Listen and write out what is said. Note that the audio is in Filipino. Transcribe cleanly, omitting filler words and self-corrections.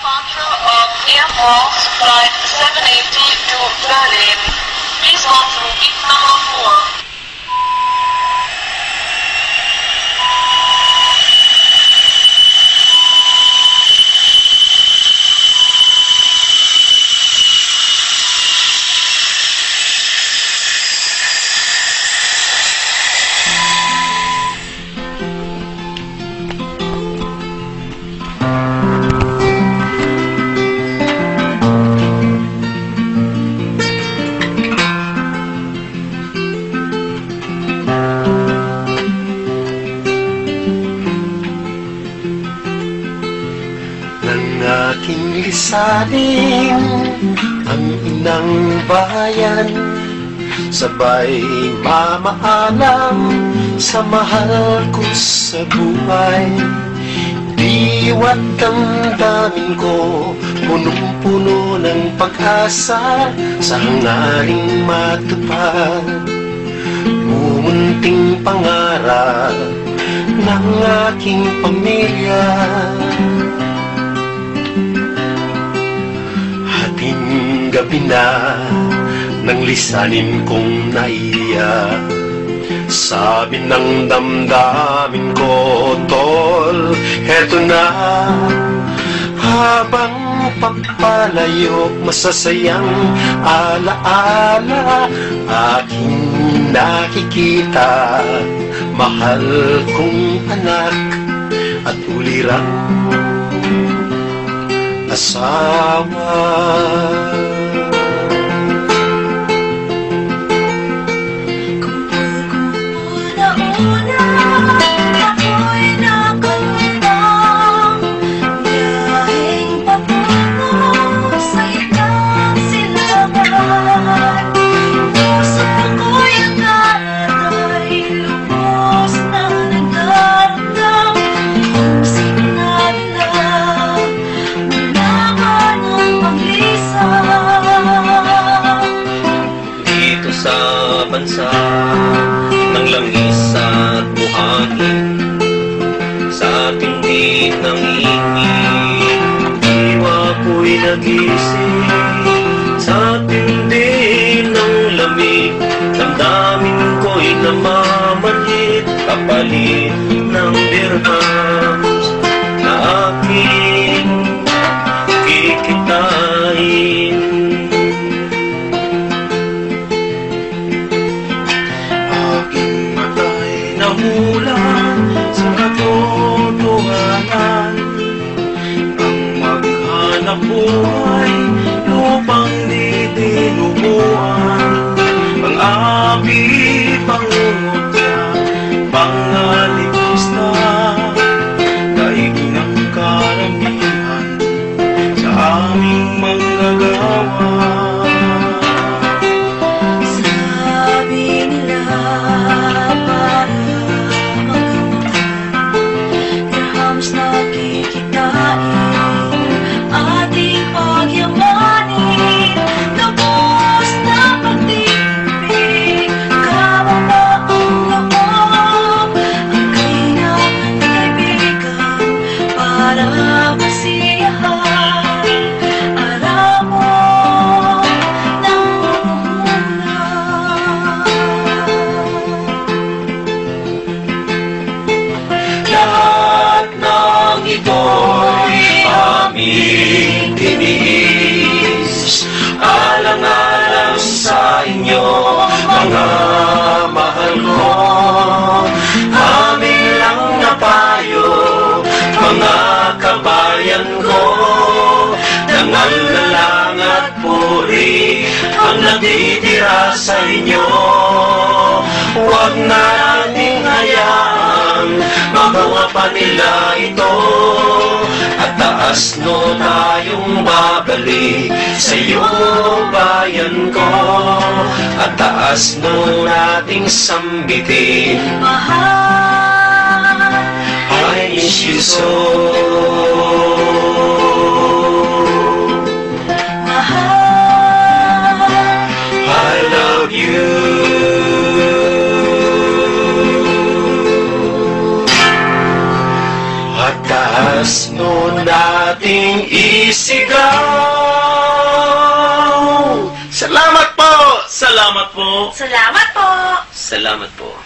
departure of Air France Flight 780 to Berlin. Please go through gate number 4. Aking lisanin ang inang bayan, sabay mamaalam sa mahal ko sa buhay. Diwa't damdamin ko, punong-puno ng pag-asa sa hangaring matupad. Mumunting pangarap ng aking pamilya, gabi na nang lisanin kong naiya. Sabi ng damdamin ko, tol, heto na. Habang papalayo, masasayang alaala aking nakikita. Mahal kong anak at ulirang asawa. Bansa ng langis at buhangin, sa tindi ng ingin, diwa ko'y nagising. Sa tindi ng lamig, damdamin ko'y namamanhit, kapalit ng dirhams na aking kikitain. Nahulan sa katotohanan, ang maghanap buhay, lupang di binubuan. Ang aming pangungutya, pangaligtas na, daig ng karamihan sa aming manggagawa. Alang-alang sa inyo, mga mahal ko. Amin lang na payo, mga kabayan ko. Dangal na lang at puri ang natitira sa inyo. Huwag na nating hayaan magawa pa nila ito. At taas no tayong babalik sa iyo, bayan ko. At taas no nating sambitin, mahal, I miss you so. Mahal, I love you. At taas no natin ating isigaw. Salamat po! Salamat po! Salamat po! Salamat po.